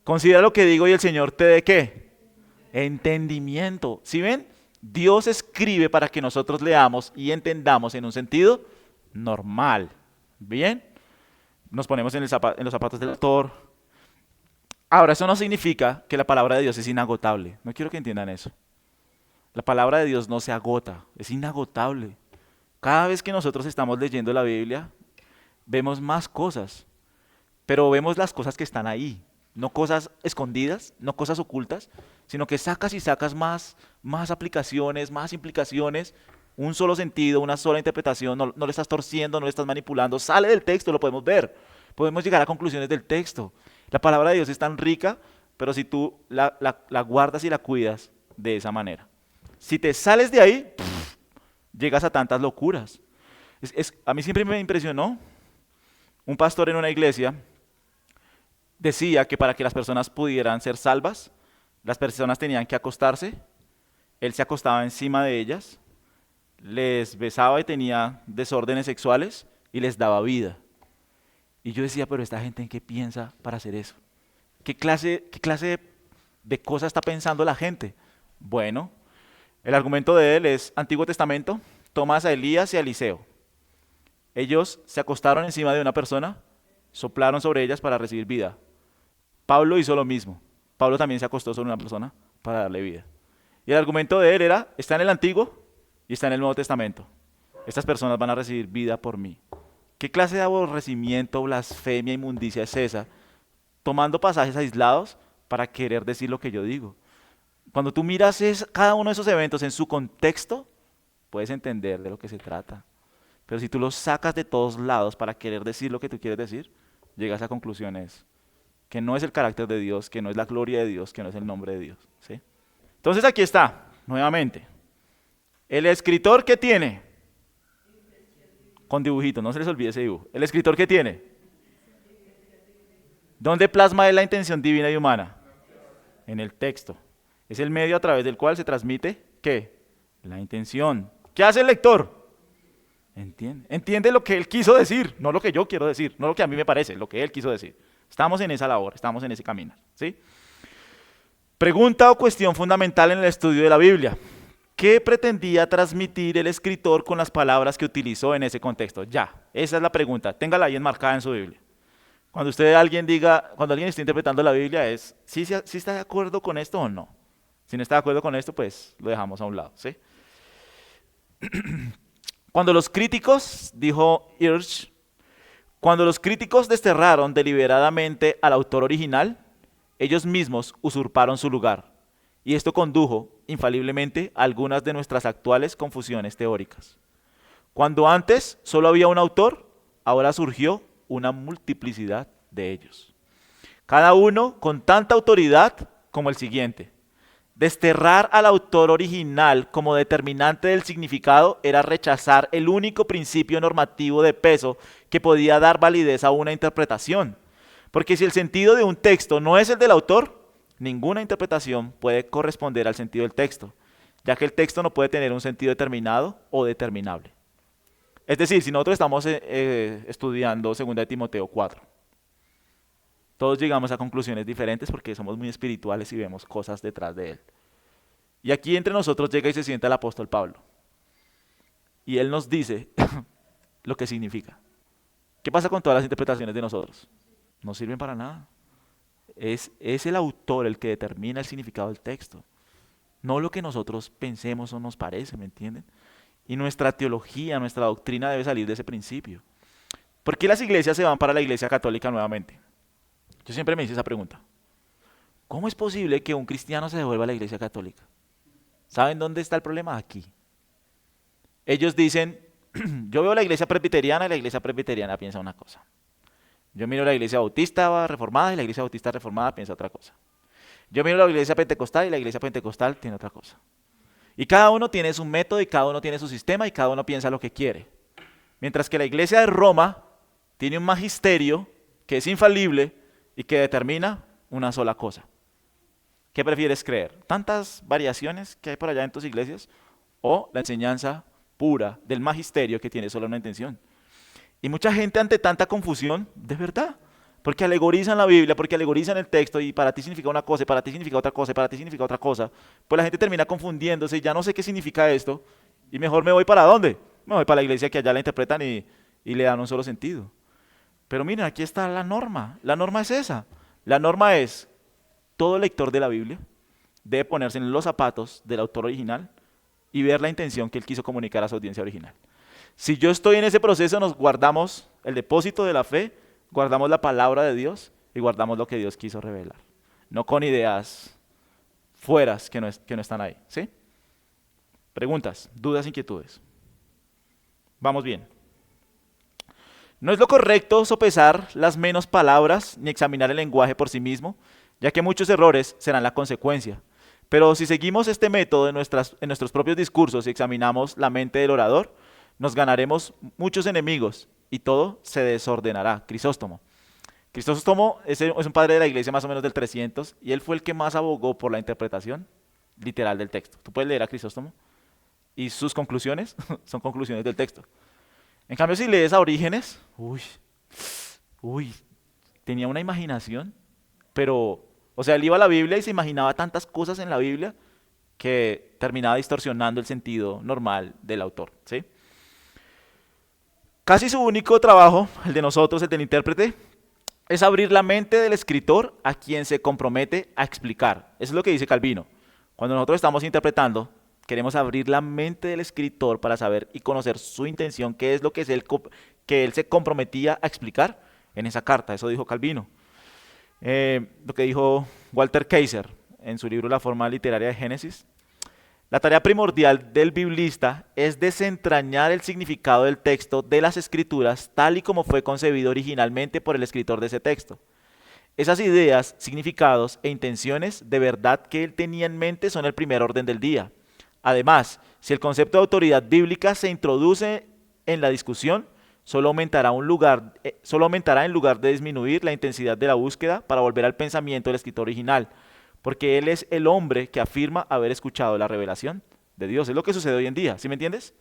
Considera lo que digo y el Señor te dé ¿qué? Entendimiento. ¿Sí ven? Dios escribe para que nosotros leamos y entendamos en un sentido normal. ¿Bien? Nos ponemos en los zapatos del autor. Ahora, eso no significa que la palabra de Dios es inagotable. No quiero que entiendan eso. La palabra de Dios no se agota, es inagotable. Cada vez que nosotros estamos leyendo la Biblia, vemos más cosas, pero vemos las cosas que están ahí. No cosas escondidas, no cosas ocultas, sino que sacas y sacas más aplicaciones, más implicaciones, un solo sentido, una sola interpretación, no le estás torciendo, no le estás manipulando, sale del texto, lo podemos ver, podemos llegar a conclusiones del texto. La palabra de Dios es tan rica, pero si tú la guardas y la cuidas de esa manera. Si te sales de ahí, llegas a tantas locuras. A mí siempre me impresionó, un pastor en una iglesia decía que para que las personas pudieran ser salvas, las personas tenían que acostarse, él se acostaba encima de ellas, les besaba y tenía desórdenes sexuales y les daba vida. Y yo decía, pero esta gente ¿en qué piensa para hacer eso? ¿Qué clase de cosas está pensando la gente? Bueno, el argumento de él es Antiguo Testamento, tomas a Elías y a Eliseo. Ellos se acostaron encima de una persona, soplaron sobre ellas para recibir vida. Pablo hizo lo mismo. Pablo también se acostó sobre una persona para darle vida. Y el argumento de él era, está en el Antiguo y está en el Nuevo Testamento. Estas personas van a recibir vida por mí. ¿Qué clase de aborrecimiento, blasfemia, inmundicia es esa? Tomando pasajes aislados para querer decir lo que yo digo. Cuando tú miras cada uno de esos eventos en su contexto, puedes entender de lo que se trata. Pero si tú los sacas de todos lados para querer decir lo que tú quieres decir, llegas a conclusiones que no es el carácter de Dios, que no es la gloria de Dios, que no es el nombre de Dios. ¿Sí? Entonces aquí está, nuevamente. El escritor que tiene, con dibujitos, no se les olvide ese dibujo. El escritor que tiene, ¿dónde plasma él la intención divina y humana? En el texto. Es el medio a través del cual se transmite, ¿qué? La intención. ¿Qué hace el lector? Entiende lo que él quiso decir, no lo que yo quiero decir, no lo que a mí me parece, lo que él quiso decir. Estamos en esa labor, estamos en ese camino, ¿sí? Pregunta o cuestión fundamental en el estudio de la Biblia. ¿Qué pretendía transmitir el escritor con las palabras que utilizó en ese contexto? Ya, esa es la pregunta. Téngala ahí enmarcada en su Biblia. Cuando alguien esté interpretando la Biblia es, ¿sí está de acuerdo con esto o no? Si no está de acuerdo con esto, pues lo dejamos a un lado, ¿sí? Cuando los críticos, dijo Hirsch, cuando los críticos desterraron deliberadamente al autor original, ellos mismos usurparon su lugar. Y esto condujo, infaliblemente, a algunas de nuestras actuales confusiones teóricas. Cuando antes solo había un autor, ahora surgió una multiplicidad de ellos. Cada uno con tanta autoridad como el siguiente. Desterrar al autor original como determinante del significado era rechazar el único principio normativo de peso que podía dar validez a una interpretación. Porque si el sentido de un texto no es el del autor, ninguna interpretación puede corresponder al sentido del texto, ya que el texto no puede tener un sentido determinado o determinable. Es decir, si nosotros estamos estudiando 2 de Timoteo 4, todos llegamos a conclusiones diferentes porque somos muy espirituales y vemos cosas detrás de él. Y aquí entre nosotros llega y se sienta el apóstol Pablo. Y él nos dice lo que significa. ¿Qué pasa con todas las interpretaciones de nosotros? No sirven para nada. Es el autor el que determina el significado del texto, no lo que nosotros pensemos o nos parece, ¿me entienden? Y nuestra teología, nuestra doctrina debe salir de ese principio. ¿Por qué las iglesias se van para la iglesia católica nuevamente? Yo siempre me hice esa pregunta. ¿Cómo es posible que un cristiano se devuelva a la iglesia católica? ¿Saben dónde está el problema? Aquí. Ellos dicen, yo veo la iglesia presbiteriana y la iglesia presbiteriana piensa una cosa. Yo miro la iglesia bautista reformada y la iglesia bautista reformada piensa otra cosa. Yo miro la iglesia pentecostal y la iglesia pentecostal tiene otra cosa. Y cada uno tiene su método y cada uno tiene su sistema y cada uno piensa lo que quiere. Mientras que la iglesia de Roma tiene un magisterio que es infalible y que determina una sola cosa. ¿Qué prefieres creer? ¿Tantas variaciones que hay por allá en tus iglesias? ¿O la enseñanza pura del magisterio que tiene solo una intención? Y mucha gente ante tanta confusión, de verdad, porque alegorizan la Biblia, porque alegorizan el texto y para ti significa una cosa, y para ti significa otra cosa, y para ti significa otra cosa, pues la gente termina confundiéndose y ya no sé qué significa esto, y mejor me voy ¿para dónde? Me voy para la iglesia que allá la interpretan y le dan un solo sentido. Pero miren, aquí está la norma es esa. La norma es, todo lector de la Biblia debe ponerse en los zapatos del autor original y ver la intención que él quiso comunicar a su audiencia original. Si yo estoy en ese proceso, nos guardamos el depósito de la fe, guardamos la palabra de Dios y guardamos lo que Dios quiso revelar. No con ideas fueras que no están ahí. ¿Sí? Preguntas, dudas, inquietudes. Vamos bien. No es lo correcto sopesar las menos palabras ni examinar el lenguaje por sí mismo, ya que muchos errores serán la consecuencia. Pero si seguimos este método en nuestros propios discursos y examinamos la mente del orador, nos ganaremos muchos enemigos y todo se desordenará. Crisóstomo. Crisóstomo es un padre de la iglesia más o menos del 300 y él fue el que más abogó por la interpretación literal del texto. Tú puedes leer a Crisóstomo y sus conclusiones son conclusiones del texto. En cambio, si lees a Orígenes, tenía una imaginación, pero, o sea, él iba a la Biblia y se imaginaba tantas cosas en la Biblia que terminaba distorsionando el sentido normal del autor, ¿sí? Casi su único trabajo, el de nosotros, el del intérprete, es abrir la mente del escritor a quien se compromete a explicar. Eso es lo que dice Calvino. Cuando nosotros estamos interpretando, queremos abrir la mente del escritor para saber y conocer su intención, qué es lo que él se comprometía a explicar en esa carta. Eso dijo Calvino. Lo que dijo Walter Kaiser en su libro La forma literaria de Génesis. La tarea primordial del biblista es desentrañar el significado del texto de las escrituras tal y como fue concebido originalmente por el escritor de ese texto. Esas ideas, significados e intenciones de verdad que él tenía en mente son el primer orden del día. Además, si el concepto de autoridad bíblica se introduce en la discusión, solo aumentará en lugar de disminuir la intensidad de la búsqueda para volver al pensamiento del escritor original, porque él es el hombre que afirma haber escuchado la revelación de Dios. Es lo que sucede hoy en día, ¿sí me entiendes?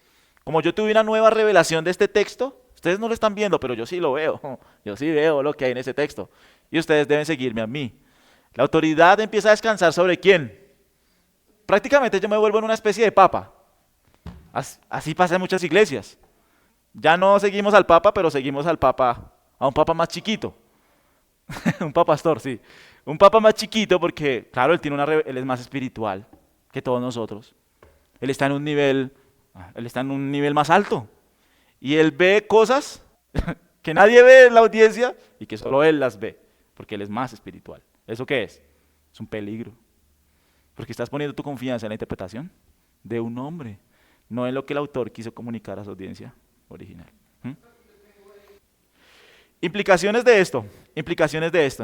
Como yo tuve una nueva revelación de este texto, ustedes no lo están viendo, pero yo sí lo veo, yo sí veo lo que hay en ese texto, y ustedes deben seguirme a mí. La autoridad empieza a descansar ¿sobre quién? Prácticamente yo me vuelvo en una especie de papa. Así pasa en muchas iglesias. Ya no seguimos al papa, pero seguimos a un papa más chiquito. Un papastor, sí. Un papa más chiquito porque, claro, él es más espiritual que todos nosotros. Él está en un nivel más alto. Y él ve cosas que nadie ve en la audiencia y que solo él las ve, porque él es más espiritual. ¿Eso qué es? Es un peligro. Porque estás poniendo tu confianza en la interpretación de un hombre, no en lo que el autor quiso comunicar a su audiencia original. Implicaciones de esto.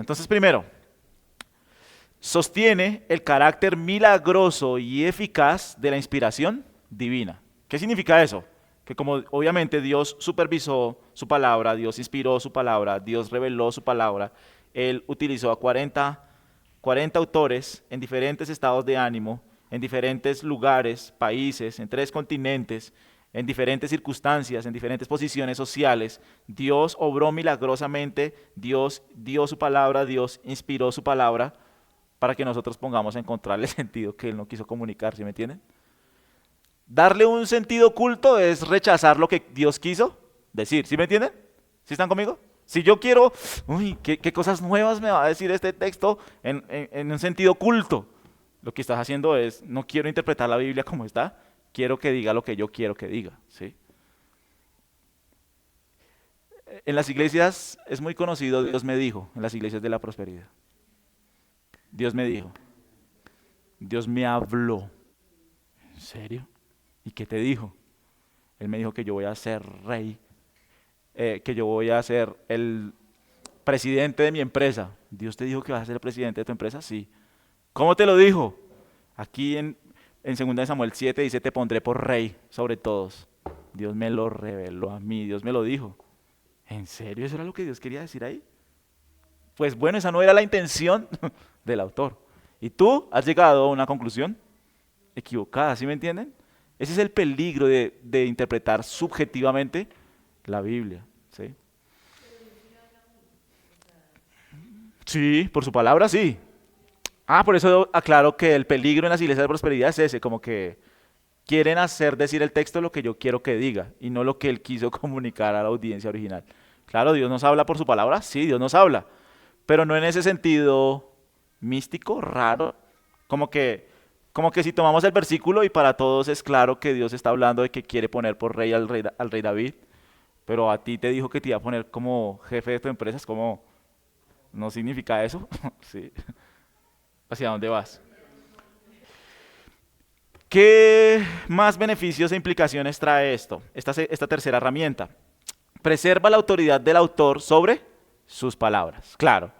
Entonces, primero, sostiene el carácter milagroso y eficaz de la inspiración divina. ¿Qué significa eso? Que como obviamente Dios supervisó su palabra, Dios inspiró su palabra, Dios reveló su palabra Él utilizó a 40 autores en diferentes estados de ánimo, en diferentes lugares, países, en 3 continentes, en diferentes circunstancias, en diferentes posiciones sociales. Dios obró milagrosamente, Dios dio su palabra, Dios inspiró su palabra para que nosotros pongamos a encontrarle el sentido que Él no quiso comunicar, ¿sí me entienden? Darle un sentido oculto es rechazar lo que Dios quiso decir, ¿sí me entienden? ¿Sí están conmigo? Si yo quiero, uy, qué cosas nuevas me va a decir este texto en un sentido oculto, lo que estás haciendo es, no quiero interpretar la Biblia como está, quiero que diga lo que yo quiero que diga, ¿sí? En las iglesias es muy conocido, Dios me dijo, en las iglesias de la prosperidad. Dios me dijo, Dios me habló. ¿En serio? ¿Y qué te dijo? Él me dijo que yo voy a ser rey, que yo voy a ser el presidente de mi empresa. ¿Dios te dijo que vas a ser el presidente de tu empresa? Sí. ¿Cómo te lo dijo? Aquí en 2 de Samuel 7 dice, te pondré por rey sobre todos. Dios me lo reveló a mí, Dios me lo dijo. ¿En serio eso era lo que Dios quería decir ahí? Pues bueno, esa no era la intención del autor. Y tú has llegado a una conclusión equivocada, ¿sí me entienden? Ese es el peligro de interpretar subjetivamente la Biblia, ¿sí? Sí, por su palabra sí. Ah, por eso aclaro que el peligro en las iglesias de prosperidad es ese, como que quieren hacer decir el texto lo que yo quiero que diga y no lo que él quiso comunicar a la audiencia original. Claro, Dios nos habla por su palabra, sí, Dios nos habla, pero no en ese sentido místico, raro, como que, como que si tomamos el versículo y para todos es claro que Dios está hablando de que quiere poner por rey al rey David, pero a ti te dijo que te iba a poner como jefe de tu empresa, es como, ¿no significa eso? Sí. ¿Hacia dónde vas? ¿Qué más beneficios e implicaciones trae esto? Esta tercera herramienta. Preserva la autoridad del autor sobre sus palabras. Claro,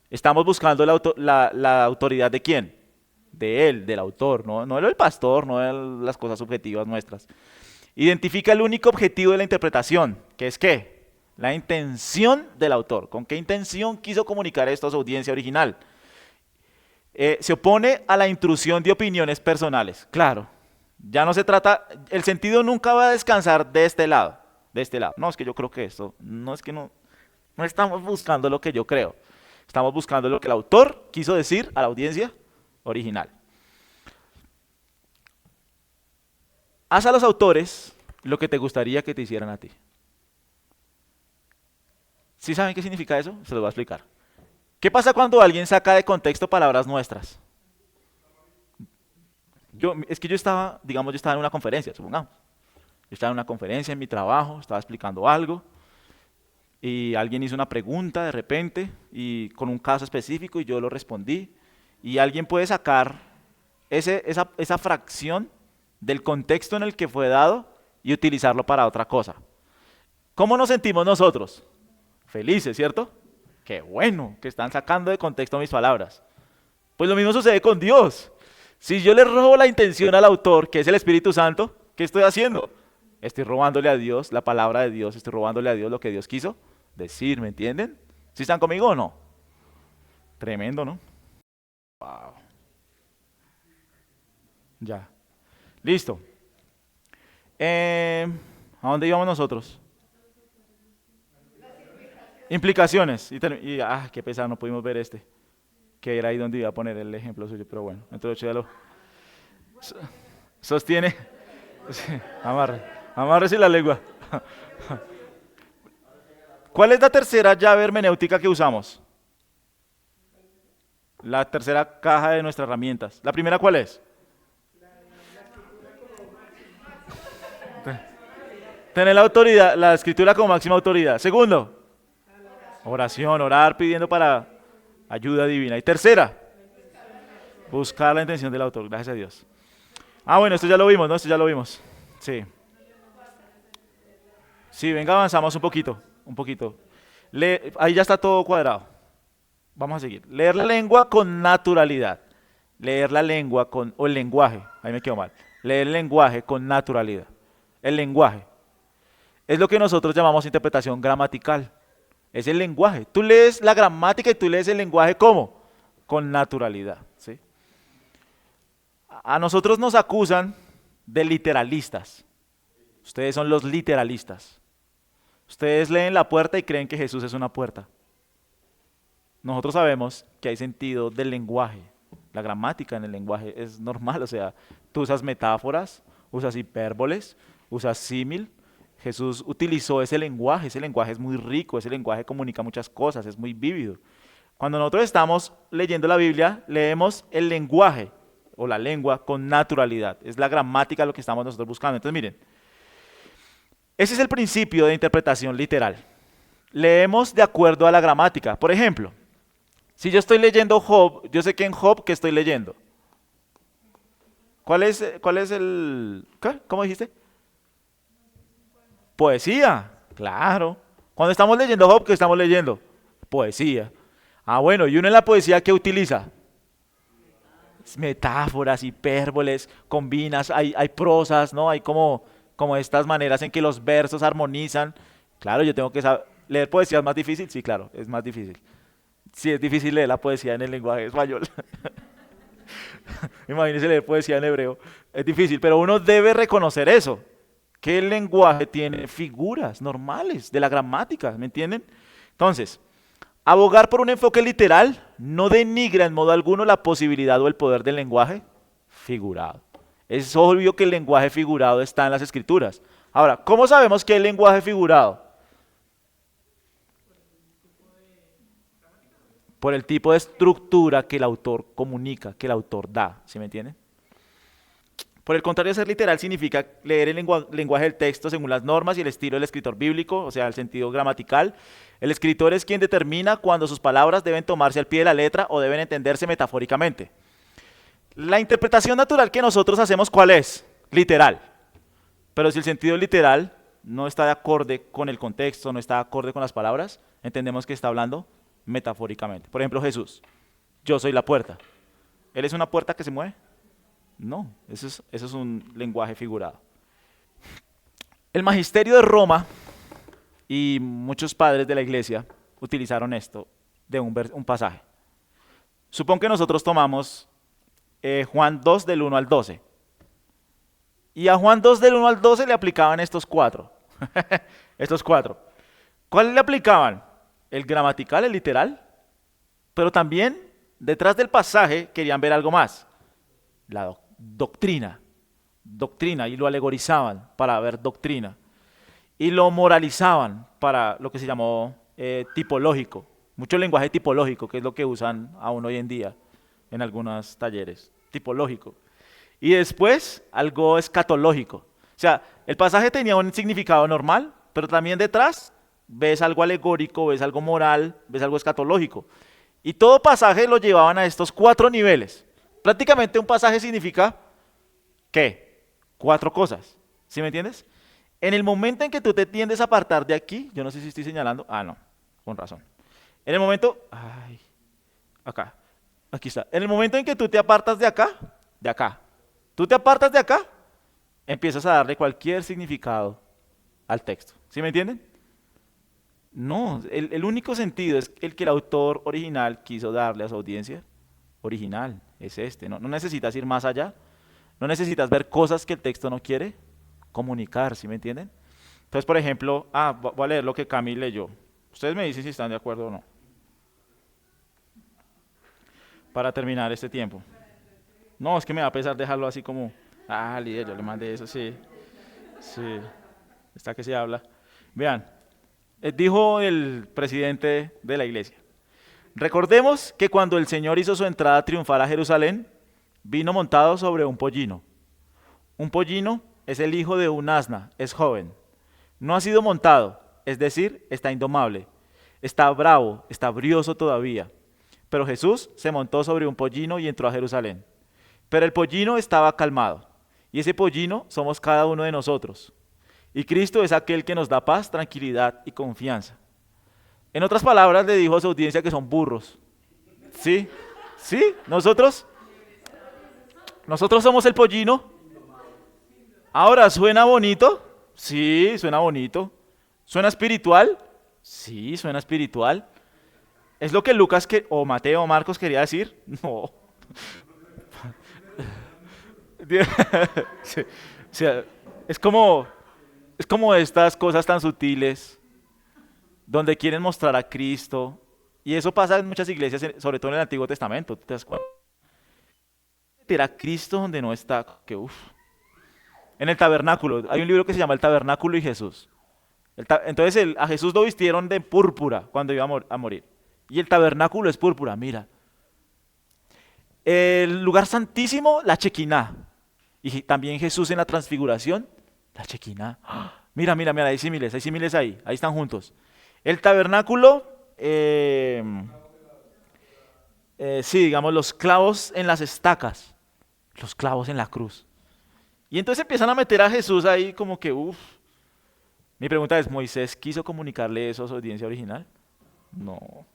estamos buscando la autoridad de quién, de él, del autor, no del pastor, no de las cosas subjetivas nuestras. Identifica el único objetivo de la interpretación, que es ¿qué? La intención del autor. ¿Con qué intención quiso comunicar esto a su audiencia original? Se opone a la intrusión de opiniones personales. Claro, ya no se trata, el sentido nunca va a descansar de este lado, de este lado. No, es que yo creo que esto, no es que no estamos buscando lo que yo creo. Estamos buscando lo que el autor quiso decir a la audiencia original. Haz a los autores lo que te gustaría que te hicieran a ti. ¿Sí saben qué significa eso? Se los voy a explicar. ¿Qué pasa cuando alguien saca de contexto palabras nuestras? Es que yo estaba, digamos, yo estaba en una conferencia, supongamos. Yo estaba en una conferencia en mi trabajo, estaba explicando algo y alguien hizo una pregunta de repente y con un caso específico y yo lo respondí y alguien puede sacar esa fracción del contexto en el que fue dado y utilizarlo para otra cosa. ¿Cómo nos sentimos nosotros? Felices, ¿cierto? Qué bueno que están sacando de contexto mis palabras. Pues lo mismo sucede con Dios. Si yo le robo la intención al autor, que es el Espíritu Santo, ¿qué estoy haciendo? Estoy robándole a Dios la palabra de Dios, estoy robándole a Dios lo que Dios quiso decir, ¿me entienden? ¿Sí están conmigo o no? Tremendo, ¿no? Wow. Ya. Listo. ¿A dónde íbamos nosotros? Implicaciones. Qué pesado, no pudimos ver este. Que era ahí donde iba a poner el ejemplo suyo, pero bueno. Entonces ya lo sostiene. Sí, amárrese la lengua. ¿Cuál es la tercera llave hermenéutica que usamos? La tercera caja de nuestras herramientas. ¿La primera cuál es? Tener la autoridad, la escritura como máxima autoridad. Segundo, oración, orar pidiendo para ayuda divina. Y tercera, buscar la intención del autor. Gracias a Dios. Bueno, esto ya lo vimos, ¿no? Esto ya lo vimos. Sí. Sí, venga, avanzamos un poquito, un poquito. Ahí ya está todo cuadrado. Vamos a seguir. Leer la lengua con naturalidad. Leer la lengua o el lenguaje, ahí me quedo mal. Leer el lenguaje con naturalidad. El lenguaje. Es lo que nosotros llamamos interpretación gramatical. Es el lenguaje. Tú lees la gramática y tú lees el lenguaje ¿cómo? Con naturalidad. ¿Sí? A nosotros nos acusan de literalistas. Ustedes son los literalistas. Ustedes leen la puerta y creen que Jesús es una puerta. Nosotros sabemos que hay sentido del lenguaje. La gramática en el lenguaje es normal, o sea, tú usas metáforas, usas hipérboles, usas símil. Jesús utilizó ese lenguaje es muy rico, ese lenguaje comunica muchas cosas, es muy vívido. Cuando nosotros estamos leyendo la Biblia, leemos el lenguaje o la lengua con naturalidad. Es la gramática lo que estamos nosotros buscando. Entonces miren, ese es el principio de interpretación literal. Leemos de acuerdo a la gramática. Por ejemplo, si yo estoy leyendo Job, yo sé que en Job, ¿qué estoy leyendo? ¿Cuál es el... ¿Qué? ¿Cómo dijiste? Poesía, claro. Cuando estamos leyendo Job, ¿qué estamos leyendo? Poesía. Ah, bueno, y uno en la poesía, ¿qué utiliza? Metáforas, hipérboles, combinas, hay prosas, ¿no? Hay como estas maneras en que los versos armonizan. Claro, yo tengo que saber... ¿Leer poesía es más difícil? Sí, claro, es más difícil. Sí, es difícil leer la poesía en el lenguaje español. Imagínense leer poesía en hebreo. Es difícil, pero uno debe reconocer eso, que el lenguaje tiene figuras normales de la gramática, ¿me entienden? Entonces, abogar por un enfoque literal no denigra en modo alguno la posibilidad o el poder del lenguaje figurado. Es obvio que el lenguaje figurado está en las escrituras. Ahora, ¿cómo sabemos que hay lenguaje figurado? Por el tipo de estructura que el autor comunica, que el autor da, ¿sí me entienden? Por el contrario, ser literal significa leer el lenguaje del texto según las normas y el estilo del escritor bíblico, o sea, el sentido gramatical. El escritor es quien determina cuando sus palabras deben tomarse al pie de la letra o deben entenderse metafóricamente. La interpretación natural que nosotros hacemos, ¿cuál es? Literal. Pero si el sentido literal no está de acorde con el contexto, no está de acorde con las palabras, entendemos que está hablando metafóricamente. Por ejemplo, Jesús, yo soy la puerta. ¿Él es una puerta que se mueve? No, eso es un lenguaje figurado. El magisterio de Roma y muchos padres de la iglesia utilizaron esto de un pasaje. Supón que nosotros tomamos Juan 2 del 1 al 12. Y a Juan 2 del 1 al 12 le aplicaban estos cuatro. Estos cuatro. ¿Cuáles le aplicaban? El gramatical, el literal, pero también detrás del pasaje querían ver algo más, la doctrina, y lo alegorizaban para ver doctrina, y lo moralizaban para lo que se llamó tipológico, mucho lenguaje tipológico, que es lo que usan aún hoy en día en algunos talleres, tipológico, y después algo escatológico, o sea, el pasaje tenía un significado normal, pero también detrás ves algo alegórico, ves algo moral, ves algo escatológico. Y todo pasaje lo llevaban a estos cuatro niveles. Prácticamente un pasaje significa, ¿qué? Cuatro cosas. ¿Sí me entiendes? En el momento en que tú te tiendes a apartar de aquí, yo no sé si estoy señalando, no, con razón. En el momento, acá, aquí está. En el momento en que tú te apartas de acá, tú te apartas de acá, empiezas a darle cualquier significado al texto. ¿Sí me entienden? No, el único sentido es el que el autor original quiso darle a su audiencia original, es este. No necesitas ir más allá, no necesitas ver cosas que el texto no quiere comunicar, ¿sí me entienden? Entonces, por ejemplo, voy a leer lo que Camille leyó. Ustedes me dicen si están de acuerdo o no. Para terminar este tiempo. No, es que me va a pesar dejarlo así como, Lidia, yo le mandé eso, sí, está que se habla. Vean. Dijo el presidente de la iglesia, recordemos que cuando el Señor hizo su entrada triunfal a Jerusalén, vino montado sobre un pollino. Un pollino es el hijo de un asna, es joven. No ha sido montado, es decir, está indomable. Está bravo, está brioso todavía. Pero Jesús se montó sobre un pollino y entró a Jerusalén. Pero el pollino estaba calmado. Y ese pollino somos cada uno de nosotros. Y Cristo es aquel que nos da paz, tranquilidad y confianza. En otras palabras, le dijo a su audiencia que son burros. ¿Sí? ¿Sí? ¿Nosotros somos el pollino? Ahora, ¿suena bonito? Sí, suena bonito. ¿Suena espiritual? Sí, suena espiritual. ¿Es lo que Lucas o Mateo o Marcos quería decir? No. Sí, o sea, es como, es como estas cosas tan sutiles donde quieren mostrar a Cristo. Y eso pasa en muchas iglesias, sobre todo en el Antiguo Testamento. ¿Te das cuenta? Meter a Cristo donde no está. Que, uf. En el tabernáculo. Hay un libro que se llama El Tabernáculo y Jesús. Entonces a Jesús lo vistieron de púrpura cuando iba a morir. Y el tabernáculo es púrpura, mira. El lugar santísimo, la chequiná. Y también Jesús en la transfiguración, la chequiná. ¡Ah! Mira, mira, mira, hay símiles ahí están juntos. El tabernáculo, sí, digamos, los clavos en las estacas, los clavos en la cruz. Y entonces empiezan a meter a Jesús ahí como que, uff. Mi pregunta es, ¿Moisés quiso comunicarle eso a su audiencia original? No.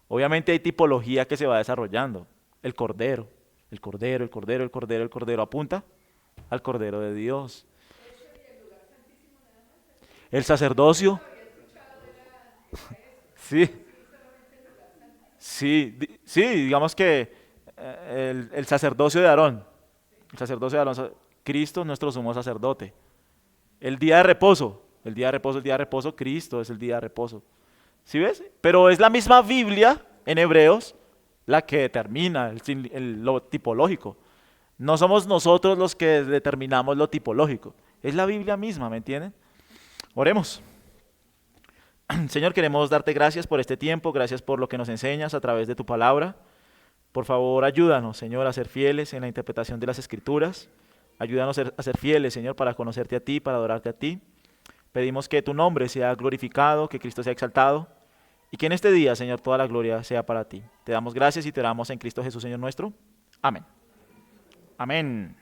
Obviamente hay tipología que se va desarrollando. El cordero, el cordero, el cordero, el cordero, el cordero apunta al cordero de Dios. El sacerdocio, sí, sí, sí, digamos que el sacerdocio de Aarón, el sacerdocio de Aarón, Cristo nuestro sumo sacerdote. El día de reposo, el día de reposo, el día de reposo, Cristo es el día de reposo. ¿Sí ves? Pero es la misma Biblia en Hebreos la que determina lo tipológico. No somos nosotros los que determinamos lo tipológico. Es la Biblia misma, ¿me entienden? Oremos. Señor, queremos darte gracias por este tiempo, gracias por lo que nos enseñas a través de tu palabra. Por favor, ayúdanos, Señor, a ser fieles en la interpretación de las Escrituras. Ayúdanos a ser fieles, Señor, para conocerte a ti, para adorarte a ti. Pedimos que tu nombre sea glorificado, que Cristo sea exaltado y que en este día, Señor, toda la gloria sea para ti. Te damos gracias y te damos en Cristo Jesús, Señor nuestro. Amén. Amén.